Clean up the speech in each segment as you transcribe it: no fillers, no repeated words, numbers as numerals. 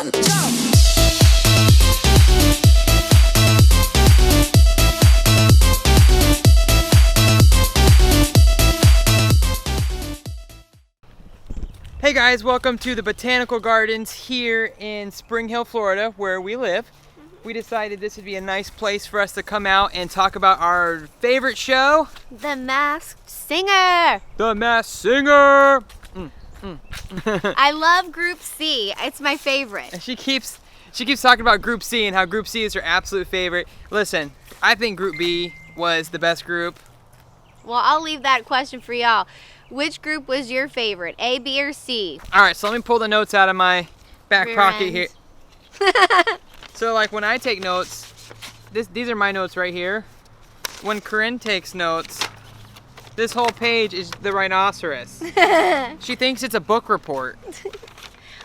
Jump, jump. Hey guys, welcome to the Botanical Gardens here in Spring Hill, Florida, where we live. We decided this would be a nice place for us to come out and talk about our favorite show, The Masked Singer. The Masked Singer. I love Group C. It's my favorite. And she keeps talking about Group C and how Group C is her absolute favorite. Listen, I think Group B was the best group. Well, I'll leave that question for y'all. Which group was your favorite, A, B, or C? All right, so let me pull the notes out of my back Rear pocket end. here. So like when I take notes, these are my notes right here. When Corinne takes notes, this whole page is the rhinoceros. She thinks it's a book report.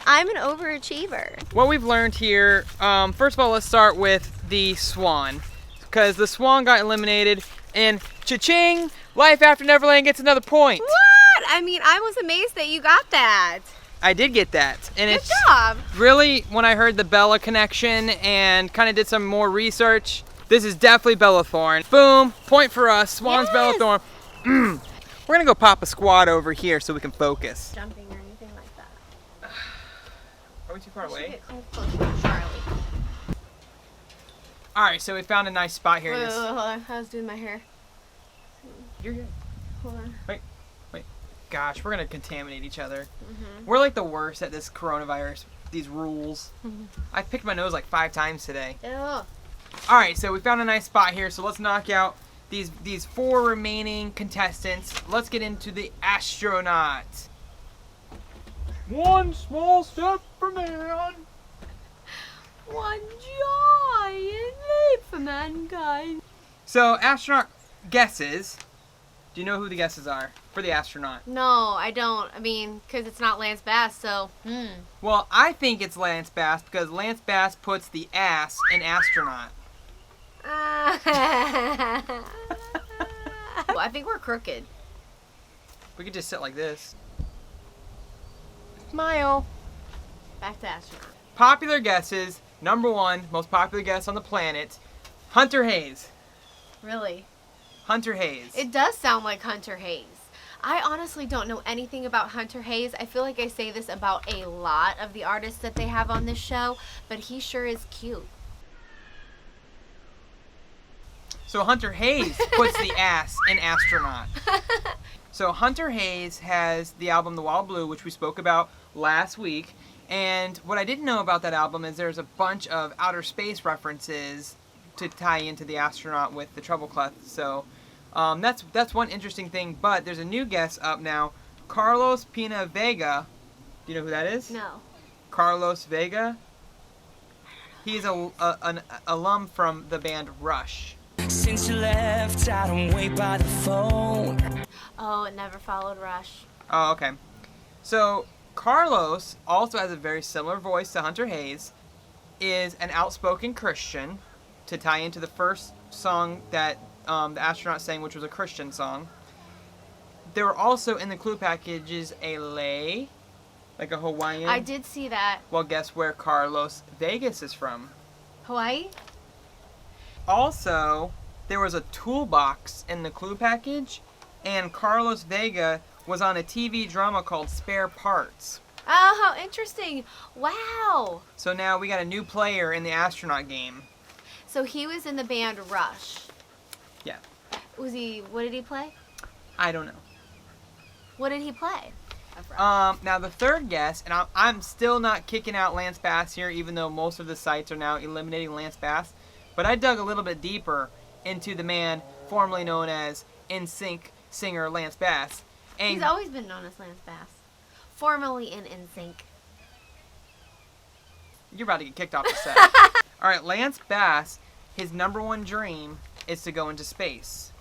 I'm an overachiever. What we've learned here, first of all, let's start with the Swan. Because the Swan got eliminated and cha-ching, Life After Neverland gets another point. What? I mean, I was amazed that you got that. I did get that. And Good it's job. really, when I heard the Bella connection and kind of did some more research, this is definitely Bella Thorne. Boom, point for us, Swan's Yes. Bella Thorne. We're gonna go pop a squat over here so we can focus. Jumping or anything like that. Are we too far I should away? get closer to Charlie. All right, so we found a nice spot here. Wait, in wait, this. wait, hold on. I was doing my hair. You're good. Hold on. Gosh, we're gonna contaminate each other. Mm-hmm. We're like the worst at this coronavirus, these rules. Mhm. I picked my nose like 5 times today. Ew. All right, so we found a nice spot here, so let's knock out these 4 remaining contestants. Let's get into the astronaut. One small step for man. One giant leap for mankind. So astronaut guesses. Do you know who the guesses are for the astronaut? No, I don't. I mean, because it's not Lance Bass, so. Well, I think it's Lance Bass because Lance Bass puts the ass in astronaut. Well, I think we're crooked. We could just sit like this. Smile. Back to astronaut. Popular guesses. Number 1, most popular guess on the planet, Hunter Hayes. Really? Hunter Hayes. It does sound like Hunter Hayes. I honestly don't know anything about Hunter Hayes. I feel like I say this about a lot of the artists that they have on this show, but he sure is cute. So Hunter Hayes puts the ass in astronaut. So Hunter Hayes has the album The Wild Blue, which we spoke about last week. And what I didn't know about that album is there's a bunch of outer space references to tie into the astronaut with the treble clef. So that's one interesting thing. But there's a new guest up now, Carlos Pina Vega. Do you know who that is? No. Carlos Vega. He's an alum from the band Rush. Since you left, I don't wait by the phone. Oh, it never followed Rush. Oh, okay. So Carlos also has a very similar voice to Hunter Hayes, is an outspoken Christian, to tie into the first song that the astronaut sang, which was a Christian song. There were also in the clue packages a lei, like a Hawaiian. I did see that. Well, guess where Carlos Vegas is from? Hawaii? Also, there was a toolbox in the clue package, and Carlos Vega was on a TV drama called Spare Parts. Oh, how interesting. Wow. So now we got a new player in the astronaut game. So he was in the band Rush. Yeah. What did he play? I don't know. What did he play? Of Rush? Now the third guess, and I'm still not kicking out Lance Bass here, even though most of the sites are now eliminating Lance Bass. But I dug a little bit deeper into the man formerly known as NSYNC singer Lance Bass. And He's always been known as Lance Bass. Formerly in NSYNC. You're about to get kicked off the set. All right, Lance Bass, his number 1 dream is to go into space.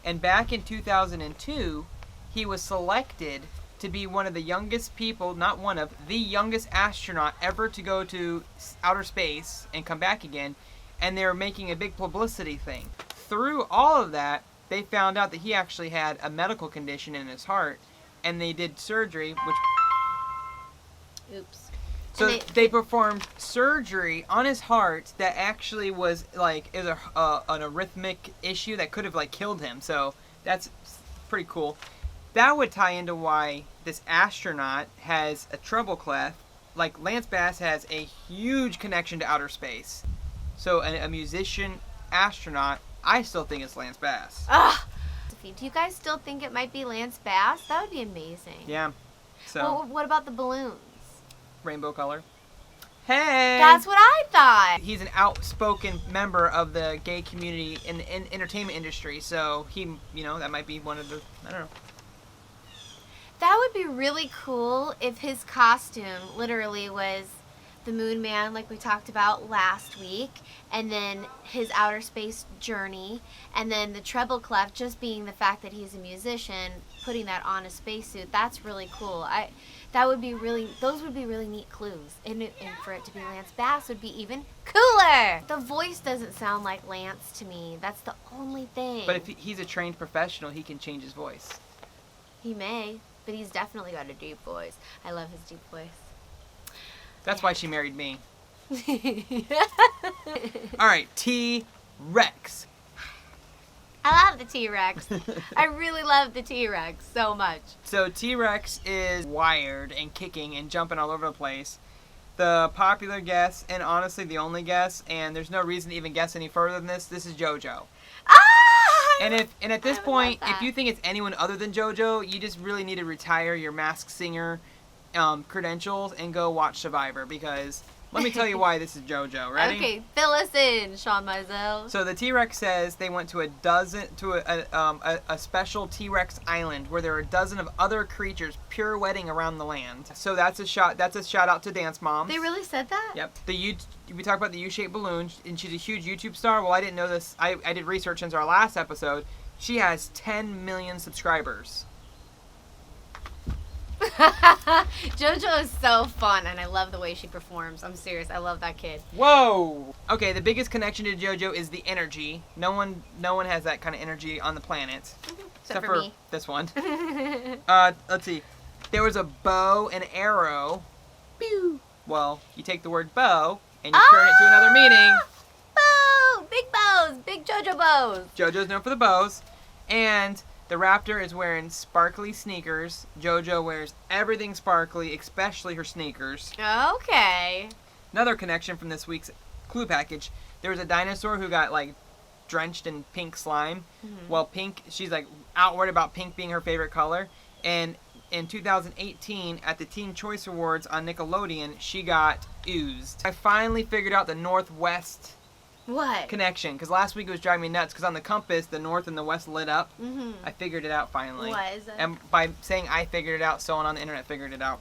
And back in 2002, he was selected to be one of the youngest people, not one of, the youngest astronaut ever to go to outer space and come back again. And they were making a big publicity thing. Through all of that, they found out that he actually had a medical condition in his heart. And they did surgery, which... Oops. So they performed surgery on his heart that actually was like an arrhythmic issue that could have like killed him. So that's pretty cool. That would tie into why this astronaut has a treble clef. Like Lance Bass has a huge connection to outer space. So a musician astronaut, I still think it's Lance Bass. Ugh. Do you guys still think it might be Lance Bass? That would be amazing. Yeah. So. Well, what about the balloons? Rainbow color. Hey! That's what I thought. He's an outspoken member of the gay community in the entertainment industry, so that might be one of the, I don't know. That would be really cool if his costume literally was the Moon Man, like we talked about last week, and then his outer space journey, and then the treble clef just being the fact that he's a musician, putting that on a spacesuit. That's really cool. Those would be really neat clues. And for it to be Lance Bass would be even cooler. The voice doesn't sound like Lance to me. That's the only thing. But if he's a trained professional, he can change his voice. He may, but he's definitely got a deep voice. I love his deep voice. That's why she married me. All right, T-Rex. I love the T-Rex. I really love the T-Rex so much. So T-Rex is wired and kicking and jumping all over the place. The popular guess, and honestly the only guess, and there's no reason to even guess any further than this is JoJo. And at this point, if you think it's anyone other than JoJo, you just really need to retire your Masked Singer credentials and go watch Survivor, because let me tell you why this is JoJo. Ready? Okay, fill us in, Sean Mizell. So the T-Rex says they went to a special T-Rex island where there are a dozen of other creatures pirouetting around the land. So that's a shout out to Dance Moms. They really said that? Yep. We talked about the U-shaped balloon, and she's a huge YouTube star. Well, I didn't know this. I did research since our last episode. She has 10 million subscribers. JoJo is so fun, and I love the way she performs. I'm serious. I love that kid. Whoa! Okay, the biggest connection to JoJo is the energy. No one has that kind of energy on the planet. Except for me. This one. Let's see. There was a bow and arrow. Pew! Well, you take the word bow, and you turn it to another meaning. Bow! Big bows! Big JoJo bows! JoJo's known for the bows. And the raptor is wearing sparkly sneakers. JoJo wears everything sparkly, especially her sneakers. Okay. Another connection from this week's clue package. There was a dinosaur who got, like, drenched in pink slime. Mm-hmm. Well, pink, she's, like, outward about pink being her favorite color. And in 2018, at the Teen Choice Awards on Nickelodeon, she got oozed. I finally figured out the Northwest connection, because last week it was driving me nuts, because on the compass, the north and the west lit up. Mm-hmm. I figured it out finally. What is it? And by saying I figured it out, someone on the internet figured it out.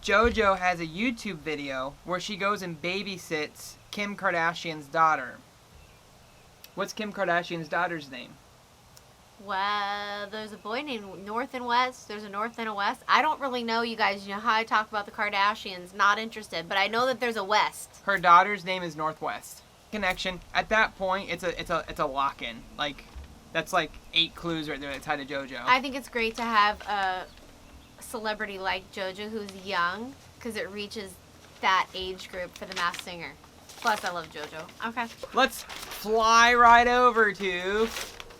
JoJo has a YouTube video where she goes and babysits Kim Kardashian's daughter. What's Kim Kardashian's daughter's name? Well, there's a boy named North and West. There's a North and a West. I don't really know, you guys. You know how I talk about the Kardashians. Not interested, but I know that there's a West. Her daughter's name is Northwest. Connection. At that point, it's a lock-in. Like, that's like 8 clues right there that tie to JoJo. I think it's great to have a celebrity like JoJo who's young, because it reaches that age group for the Masked Singer. Plus, I love JoJo. Okay. Let's fly right over to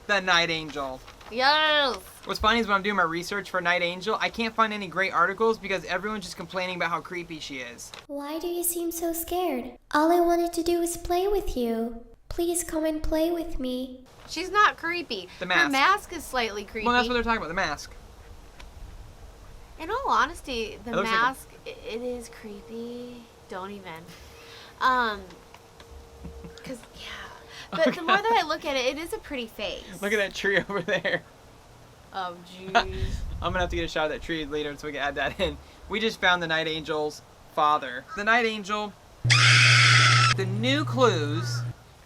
the Night Angel. Yes. What's funny is when I'm doing my research for Night Angel, I can't find any great articles because everyone's just complaining about how creepy she is. Why do you seem so scared? All I wanted to do was play with you. Please come and play with me. She's not creepy. The mask. Her mask is slightly creepy. Well, that's what they're talking about, the mask. In all honesty, the mask, it is creepy. Don't even. Because, yeah. But the more that I look at it, it is a pretty face. Look at that tree over there. Oh, jeez. I'm going to have to get a shot of that tree later so we can add that in. We just found the Night Angel's father. The Night Angel, the new clues,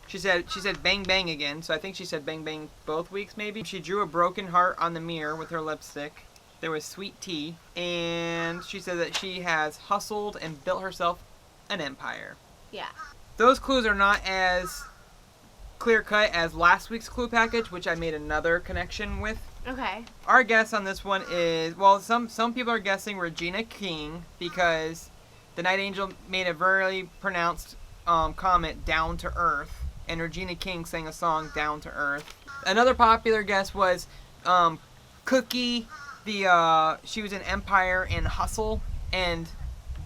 she said bang bang again, so I think she said bang bang both weeks maybe. She drew a broken heart on the mirror with her lipstick. There was sweet tea, and she said that she has hustled and built herself an empire. Yeah. Those clues are not as clear-cut as last week's clue package, which I made another connection with. Okay. Our guess on this one is, well, some people are guessing Regina King because The Night Angel made a very pronounced comment, down to earth, and Regina King sang a song, Down to Earth. Another popular guest was Cookie. She was in Empire and Hustle, and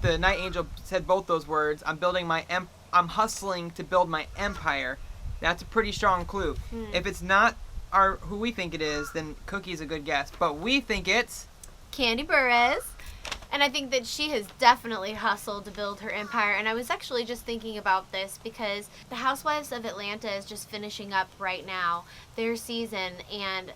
the Night Angel said both those words. I'm hustling to build my empire. That's a pretty strong clue. If it's not who we think it is, then Cookie's a good guess. But we think it's Candy Buress. And I think that she has definitely hustled to build her empire. And I was actually just thinking about this because the Housewives of Atlanta is just finishing up right now their season. And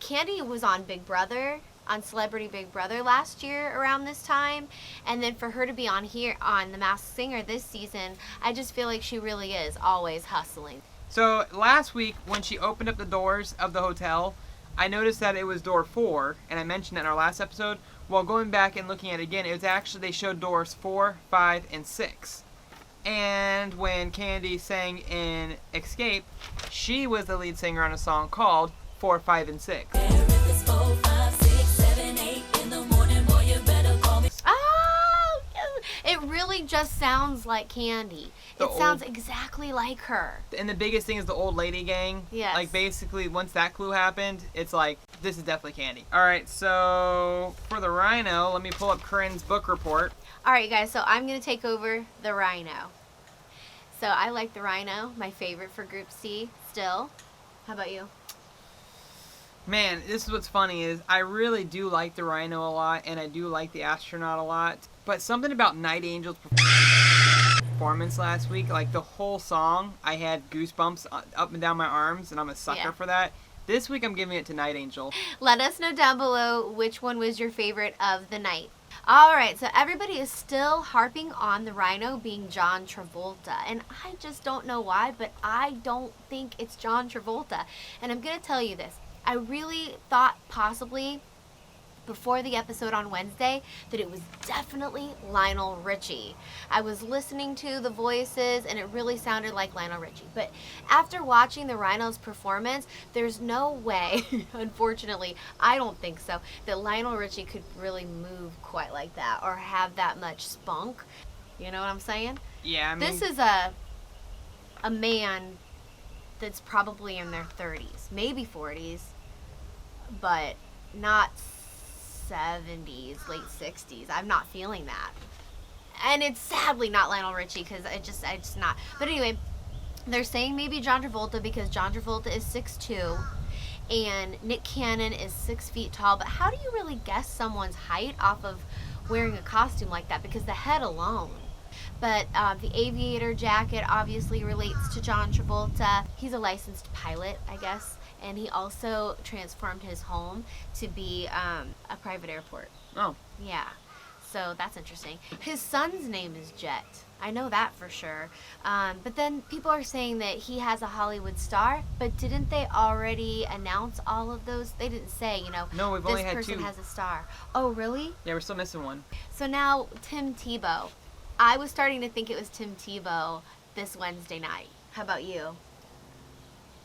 Candy was on Big Brother, on Celebrity Big Brother last year around this time. And then for her to be on here on The Masked Singer this season, I just feel like she really is always hustling. So last week when she opened up the doors of the hotel, I noticed that it was door 4, and I mentioned that in our last episode. While going back and looking at it again, it was actually, they showed doors 4, 5, and 6. And when Candy sang in Escape, she was the lead singer on a song called 4, 5, and 6. Oh, it really just sounds like Candy. It sounds exactly like her. And the biggest thing is the old lady gang. Yes. Like, basically, once that clue happened, it's like, this is definitely Candy. All right, so for the Rhino, let me pull up Corinne's book report. All right, guys, so I'm going to take over the Rhino. So I like the Rhino, my favorite for Group C still. How about you? Man, this is what's funny is I really do like the Rhino a lot, and I do like the astronaut a lot. But something about Night Angel's performance last week, like the whole song, I had goosebumps up and down my arms, and I'm a sucker for that. This week I'm giving it to Night Angel. Let us know down below which one was your favorite of the night. Alright, so everybody is still harping on the Rhino being John Travolta. And I just don't know why, but I don't think it's John Travolta. And I'm going to tell you this. I really thought possibly before the episode on Wednesday that it was definitely Lionel Richie. I was listening to the voices and it really sounded like Lionel Richie. But after watching the Rhino's performance, there's no way, unfortunately, I don't think so, that Lionel Richie could really move quite like that or have that much spunk. You know what I'm saying? Yeah, I mean, This is a man that's probably in their 30s, maybe 40s, but not 70s, late 60s. I'm not feeling that. And it's sadly not Lionel Richie because I just not. But anyway, they're saying maybe John Travolta because John Travolta is 6'2", and Nick Cannon is 6 feet tall. But how do you really guess someone's height off of wearing a costume like that? Because the head alone. But the aviator jacket obviously relates to John Travolta. He's a licensed pilot, I guess. And he also transformed his home to be a private airport. Oh. Yeah. So that's interesting. His son's name is Jet. I know that for sure. But then people are saying that he has a Hollywood star. But didn't they already announce all of those? They didn't say, No, we've only had this person 2. has a star. Oh, really? Yeah, we're still missing one. So now Tim Tebow. I was starting to think it was Tim Tebow this Wednesday night. How about you?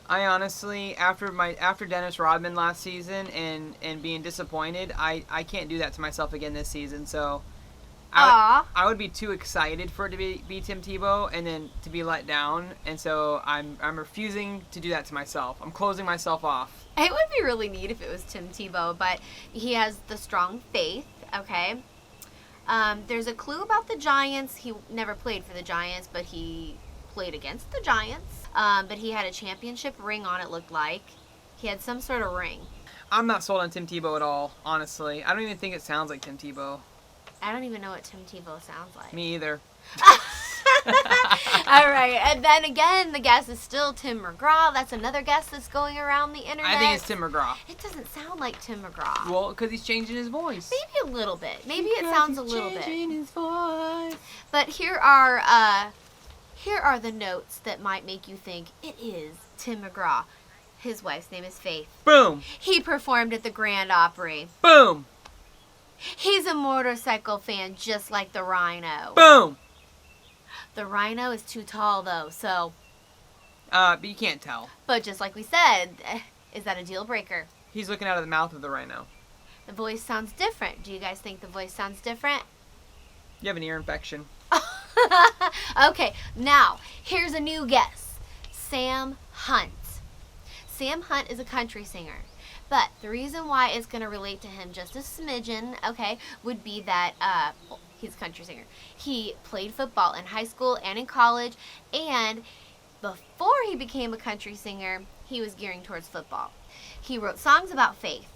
I honestly, after Dennis Rodman last season and being disappointed, I can't do that to myself again this season. So I would be too excited for it to be Tim Tebow and then to be let down. And so I'm refusing to do that to myself. I'm closing myself off. It would be really neat if it was Tim Tebow, but he has the strong faith, okay? There's a clue about the Giants. He never played for the Giants, but he played against the Giants. But he had a championship ring on, it looked like. He had some sort of ring. I'm not sold on Tim Tebow at all, honestly. I don't even think it sounds like Tim Tebow. I don't even know what Tim Tebow sounds like. Me either. All right, and then again, the guess is still Tim McGraw. That's another guess that's going around the internet. I think it's Tim McGraw. It doesn't sound like Tim McGraw. Well, because he's changing his voice. Maybe a little bit. Maybe it sounds a little bit. Changing his voice. But here are the notes that might make you think it is Tim McGraw. His wife's name is Faith. Boom. He performed at the Grand Opry. Boom. He's a motorcycle fan just like the Rhino. Boom. The Rhino is too tall though, so. But you can't tell. But just like we said, is that a deal breaker? He's looking out of the mouth of the Rhino. The voice sounds different. Do you guys think the voice sounds different? You have an ear infection. Okay, now, here's a new guess. Sam Hunt. Sam Hunt is a country singer. But the reason why it's going to relate to him just a smidgen, okay, would be that he's a country singer. He played football in high school and in college, and before he became a country singer, he was gearing towards football. He wrote songs about faith.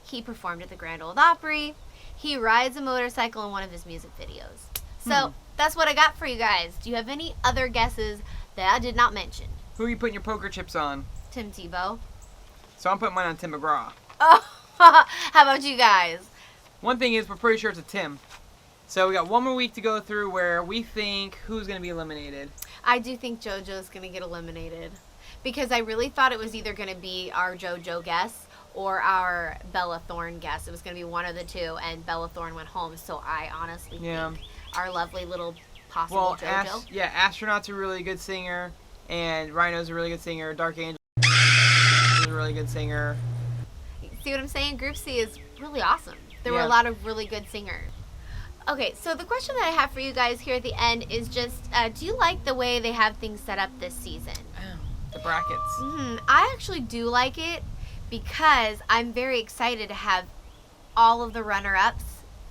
He performed at the Grand Ole Opry. He rides a motorcycle in one of his music videos. So that's what I got for you guys. Do you have any other guesses that I did not mention? Who are you putting your poker chips on? Tim Tebow. So I'm putting mine on Tim McGraw. Oh, how about you guys? One thing is, we're pretty sure it's a Tim. So we got one more week to go through where we think who's going to be eliminated. I do think JoJo's going to get eliminated. Because I really thought it was either going to be our JoJo guess or our Bella Thorne guess. It was going to be one of the two, and Bella Thorne went home. So I honestly think our lovely little possible JoJo. Astronaut's a really good singer, and Rhino's a really good singer. Dark Angel is a really good singer. See what I'm saying? Group C is really awesome. There were Yeah. a lot of really good singers. Okay, so the question that I have for you guys here at the end is just, do you like the way they have things set up this season? The brackets. I actually do like it because I'm very excited to have all of the runner-ups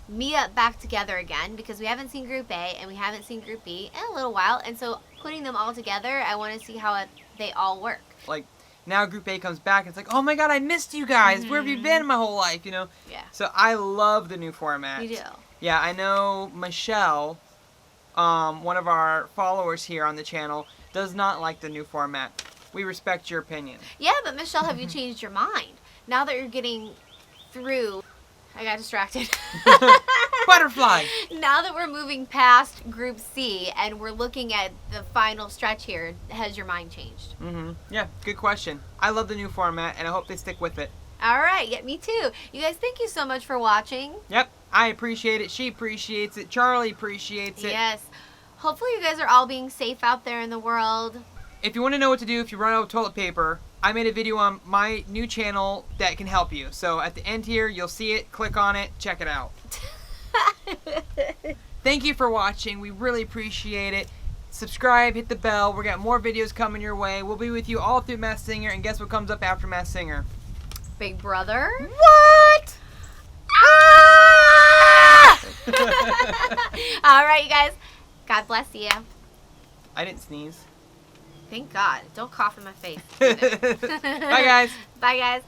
meet up back together again, because we haven't seen Group A and we haven't seen Group B in a little while, and so putting them all together, I want to see how they all work. Like, now Group A comes back, it's like, oh my god, I missed you guys. Where have you been my whole life, you know? Yeah. So I love the new format. You do. Yeah, I know Michelle, one of our followers here on the channel, does not like the new format. We respect your opinion. Yeah, but Michelle, have you changed your mind? Now that you're getting through... I got distracted. Butterfly! Now that we're moving past Group C and we're looking at the final stretch here, has your mind changed? Yeah, good question. I love the new format, and I hope they stick with it. All right, yeah, me too. You guys, thank you so much for watching. Yep, I appreciate it. She appreciates it. Charlie appreciates it. Yes. Hopefully you guys are all being safe out there in the world. If you want to know what to do if you run out of toilet paper, I made a video on my new channel that can help you. So at the end here, you'll see it. Click on it. Check it out. Thank you for watching. We really appreciate it. Subscribe, hit the bell. We got more videos coming your way. We'll be with you all through Masked Singer. And guess what comes up after Masked Singer? Big Brother. What? Ah! All right, you guys. God bless you. I didn't sneeze. Thank God. Don't cough in my face. Bye, guys. Bye, guys.